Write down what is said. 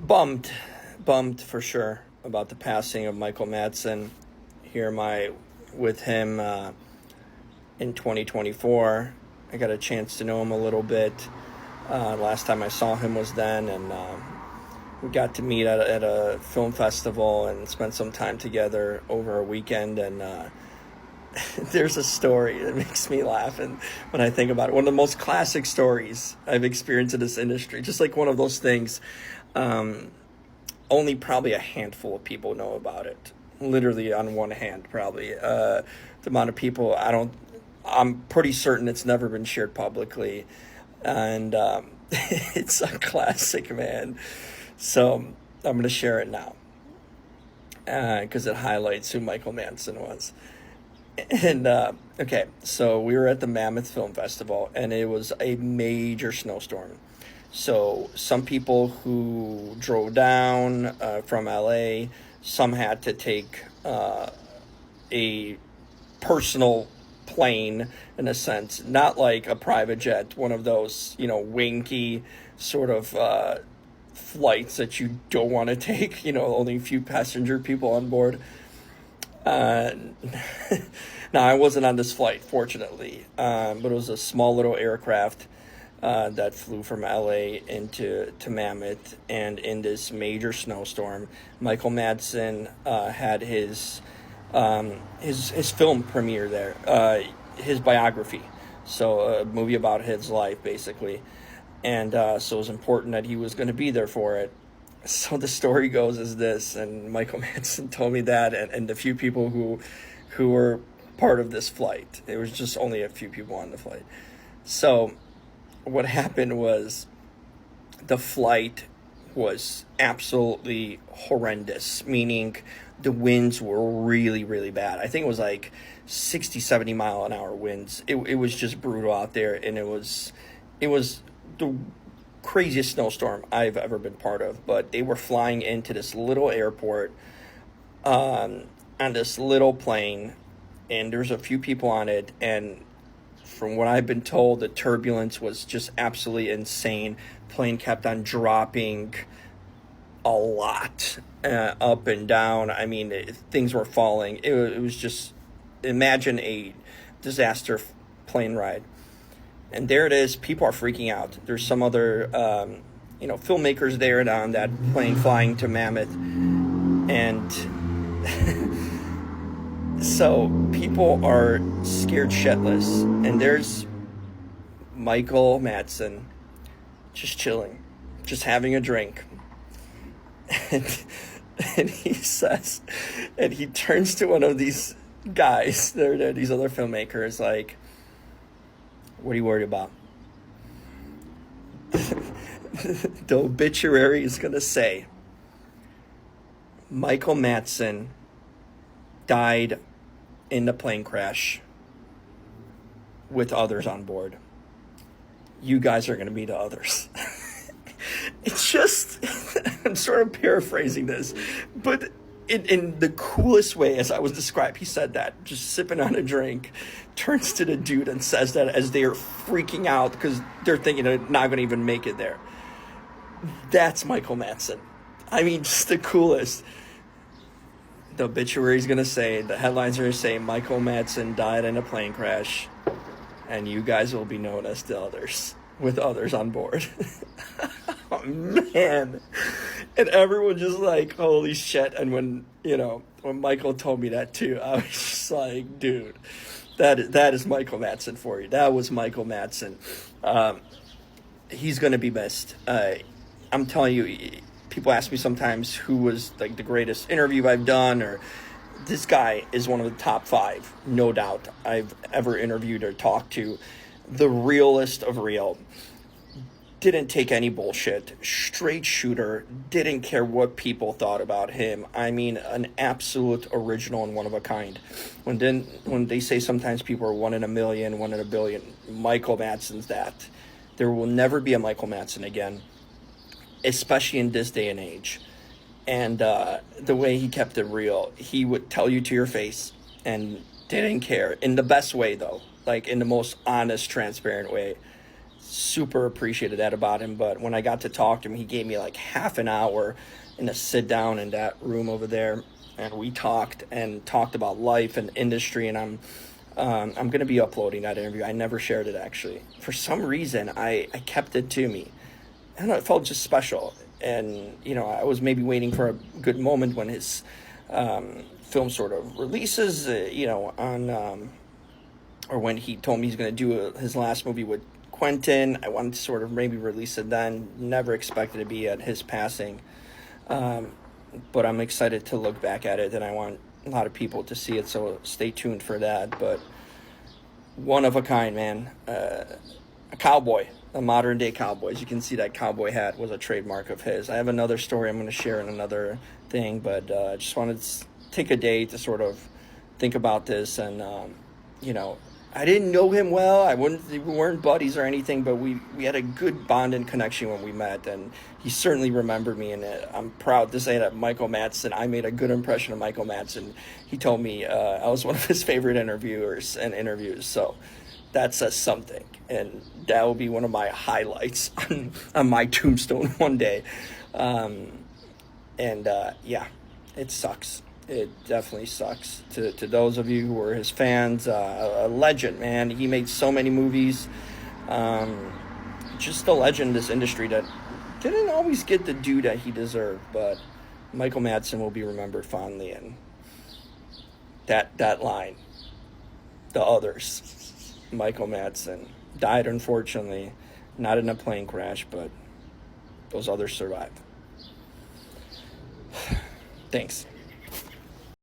Bummed, bummed for sure about the passing of Michael Madsen. Here am I with him in 2024. I got a chance to know him a little bit. Last time I saw him was then, and we got to meet at a film festival and spent some time together over a weekend. And there's a story that makes me laugh, and when I think about it, one of the most classic stories I've experienced in this industry. Just like one of those things, only probably a handful of people know about it. Literally on one hand, probably. The amount of people, I'm pretty certain it's never been shared publicly. And it's a classic, man. So I'm going to share it now because it highlights who Michael Madsen was. And, okay, so we were at the Mammoth Film Festival, and it was a major snowstorm. So some people who drove down from LA, some had to take a personal plane, in a sense, not like a private jet, one of those, winky sort of flights that you don't want to take, only a few passenger people on board. Now, I wasn't on this flight, fortunately, but it was a small little aircraft that flew from LA into Mammoth, and in this major snowstorm, Michael Madsen had his film premiere there, his biography, so a movie about his life, basically, and so it was important that he was going to be there for it. So the story goes as this, and Michael Madsen told me that, and the few people who were part of this flight, there was just only a few people on the flight. So what happened was the flight was absolutely horrendous, meaning the winds were really, really bad. I think it was like 60, 70 mile an hour winds. It was just brutal out there, and it was the craziest snowstorm I've ever been part of. But they were flying into this little airport on this little plane, and there's a few people on it, and from what I've been told, the turbulence was just absolutely insane. Plane kept on dropping a lot, up and down. I mean, things were falling. It was just, imagine a disaster plane ride. And there it is. People are freaking out. There's some other, filmmakers there on that plane flying to Mammoth. And so people are scared shitless. And there's Michael Madsen just chilling, just having a drink. And he says, and he turns to one of these guys, they're these other filmmakers, like, what are you worried about? The obituary is going to say, Michael Madsen died in the plane crash with others on board. You guys are going to be the others. It's just, I'm sort of paraphrasing this, but in the coolest way, as I was described, he said that, just sipping on a drink, turns to the dude and says that as they're freaking out because they're thinking they're not going to even make it there. That's Michael Madsen. I mean, just the coolest. The obituary is going to say, the headlines are going to say, Michael Madsen died in a plane crash, and you guys will be known as the others, with others on board. Oh, man. And everyone just like, holy shit. And when Michael told me that too, I was just like, dude, that is Michael Madsen for you. That was Michael Madsen. He's going to be missed. I'm telling you, people ask me sometimes who was like the greatest interview I've done, or this guy is one of the top 5, no doubt, I've ever interviewed or talked to. The realest of real. Didn't take any bullshit, straight shooter, didn't care what people thought about him. I mean, an absolute original and one of a kind. When they say sometimes people are 1 in a million, 1 in a billion, Michael Madsen's that. There will never be a Michael Madsen again, especially in this day and age. And the way he kept it real, he would tell you to your face and didn't care. In the best way, though, like in the most honest, transparent way. super appreciated that about him. But when I got to talk to him, he gave me like half an hour in a sit down in that room over there, and we talked about life and industry. And I'm going to be uploading that interview. I never shared it actually. For some reason, I kept it to me. I don't know, it felt just special. And, I was maybe waiting for a good moment when his film sort of releases, or when he told me he's going to do his last movie with Quentin. I wanted to sort of maybe release it then. Never expected to be at his passing. But I'm excited to look back at it, and I want a lot of people to see it, so stay tuned for that. But one of a kind, man. A cowboy, a modern day cowboy. As you can see, that cowboy hat was a trademark of his. I have another story I'm going to share in another thing, but I just wanted to take a day to sort of think about this. And I didn't know him well. We weren't buddies or anything, but we had a good bond and connection when we met, and he certainly remembered me. And I'm proud to say that Michael Madsen, I made a good impression of Michael Madsen. He told me I was one of his favorite interviewers and interviews, so that says something, and that will be one of my highlights on my tombstone one day. Yeah, it sucks. It definitely sucks to those of you who are his fans. A legend, man. He made so many movies. Just a legend in this industry that didn't always get the due that he deserved. But Michael Madsen will be remembered fondly. And that line, the others. Michael Madsen died, unfortunately, not in a plane crash, but those others survived. Thanks.